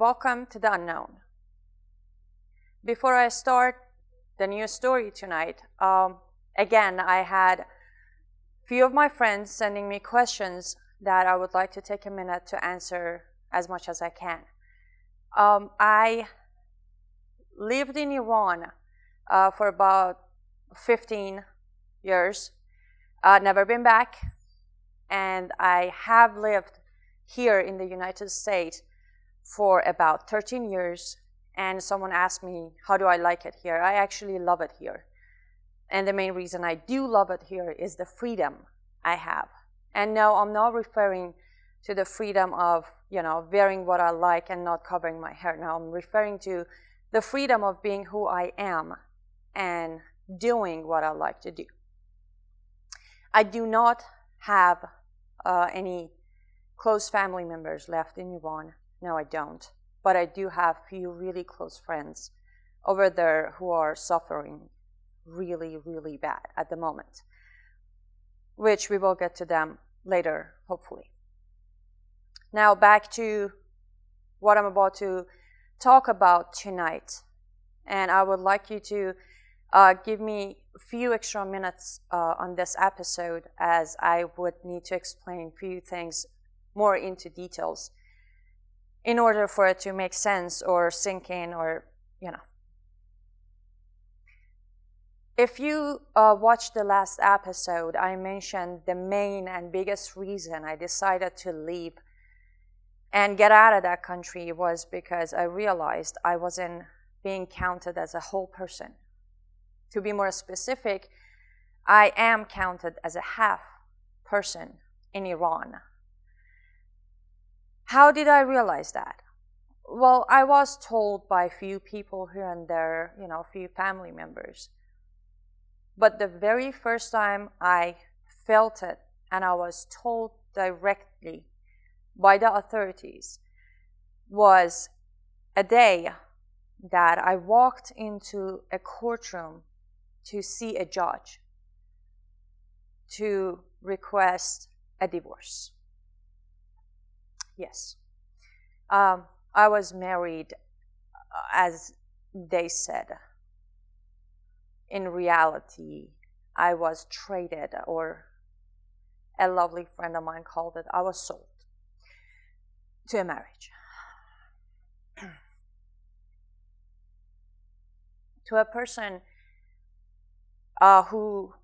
welcome to the unknown. Before I start the new story tonight, again, I had a few of my friends sending me questions that I would like to take a minute to answer as much as I can. I lived in Iran for about 15 years, never been back, and I have lived here in the United States for about 13 years, and someone asked me, how do I like it here? I actually love it here. And the main reason I do love it here is the freedom I have. And no, I'm not referring to the freedom of, wearing what I like and not covering my hair. No, I'm referring to the freedom of being who I am and doing what I like to do. I do not have any close family members left in Iran. No, I don't. But I do have few really close friends over there who are suffering really, really bad at the moment, which we will get to them later, hopefully. Now back to what I'm about to talk about tonight. And I would like you to give me a few extra minutes on this episode, as I would need to explain a few things more into details in order for it to make sense or sink in, or, If you watched the last episode, I mentioned the main and biggest reason I decided to leave and get out of that country was because I realized I wasn't being counted as a whole person. To be more specific, I am counted as a half person in Iran. How did I realize that? Well, I was told by a few people here and there, a few family members. But the very first time I felt it, and I was told directly by the authorities, was a day that I walked into a courtroom to see a judge to request a divorce. Yes. I was married, as they said. In reality, I was traded, or a lovely friend of mine called it, I was sold to a marriage. To a person who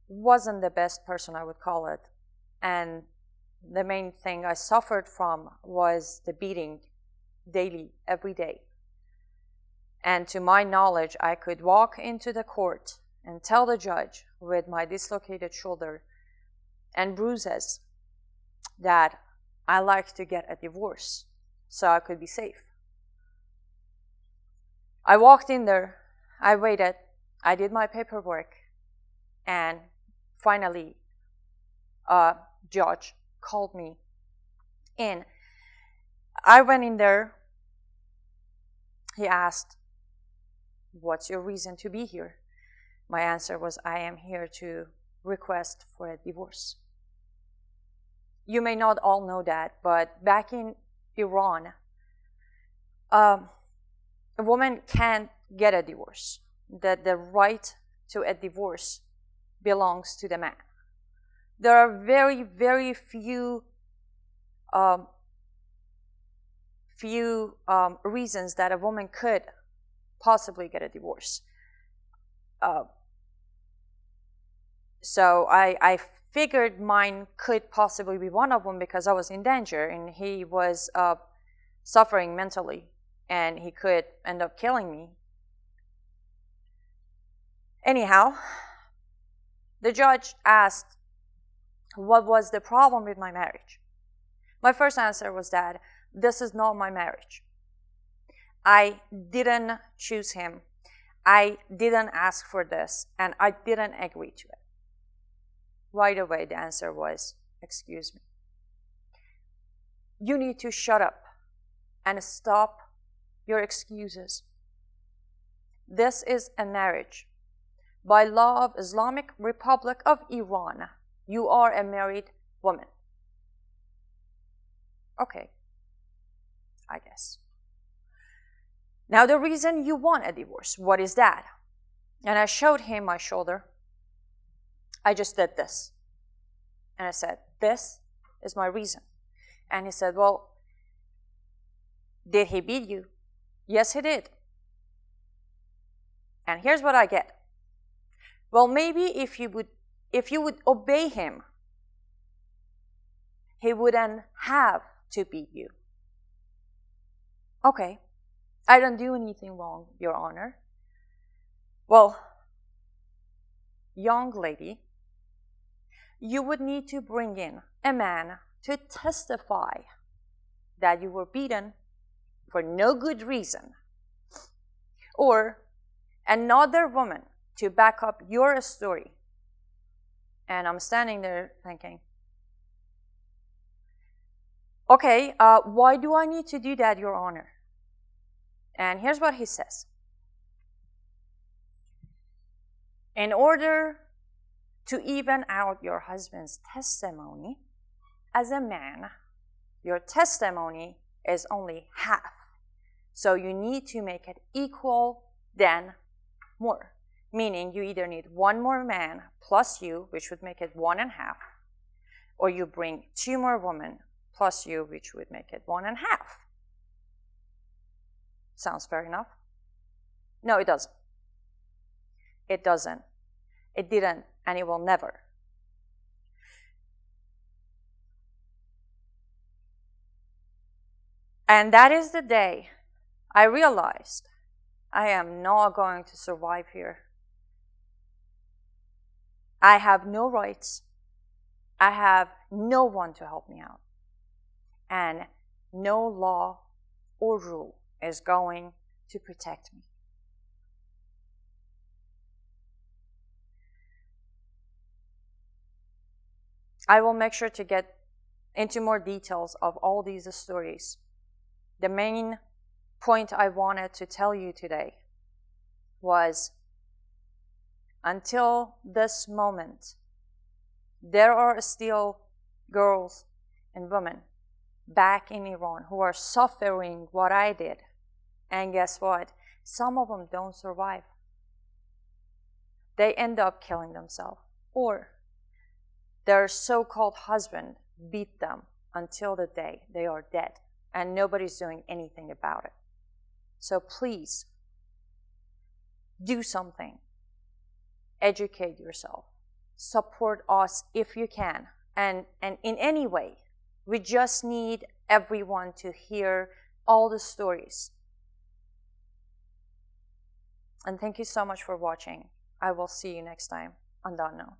wasn't the best person, I would call it. And the main thing I suffered from was the beating daily, every day. And to my knowledge, I could walk into the court and tell the judge with my dislocated shoulder and bruises that I like to get a divorce so I could be safe. I walked in there, I waited, I did my paperwork, and finally a judge called me in. I went in there. He asked, "What's your reason to be here?" My answer was, "I am here to request for a divorce." You may not all know that, but back in Iran, a woman can't get a divorce. The right to a divorce belongs to the man. There are very, very few reasons that a woman could possibly get a divorce. So I figured mine could possibly be one of them because I was in danger and he was suffering mentally and he could end up killing me. Anyhow, the judge asked what was the problem with my marriage. My first answer was that this is not my marriage. I didn't choose him. I didn't ask for this, and I didn't agree to it. Right away, the answer was, "Excuse me. You need to shut up and stop your excuses. This is a marriage. By law of Islamic Republic of Iran, you are a married woman. Okay, I guess. Now the reason you want a divorce, what is that? And I showed him my shoulder. I just did this. And I said, this is my reason. And he said, well, did he beat you? Yes, he did. And here's what I get. Well, maybe if you would obey him, he wouldn't have to beat you. Okay, I don't do anything wrong, Your Honor. Well, young lady, you would need to bring in a man to testify that you were beaten for no good reason, or another woman to back up your story. And I'm standing there thinking, okay, why do I need to do that, Your Honor? And here's what he says. In order to even out your husband's testimony, as a man, your testimony is only half. So you need to make it equal, then more. Meaning you either need one more man plus you, which would make it 1.5, or you bring 2 more women plus you, which would make it 1.5. Sounds fair enough? No, it doesn't. It doesn't. It didn't, and it will never. And that is the day I realized I am not going to survive here. I have no rights. I have no one to help me out. And no law or rule is going to protect me. I will make sure to get into more details of all these stories. The main point I wanted to tell you today was, until this moment, there are still girls and women back in Iran who are suffering what I did. And guess what? Some of them don't survive. They end up killing themselves, or their so-called husband beat them until the day they are dead, and nobody's doing anything about it. So please, do something. Educate yourself. Support us if you can. And in any way, we just need everyone to hear all the stories. And thank you so much for watching. I will see you next time on Don't Know.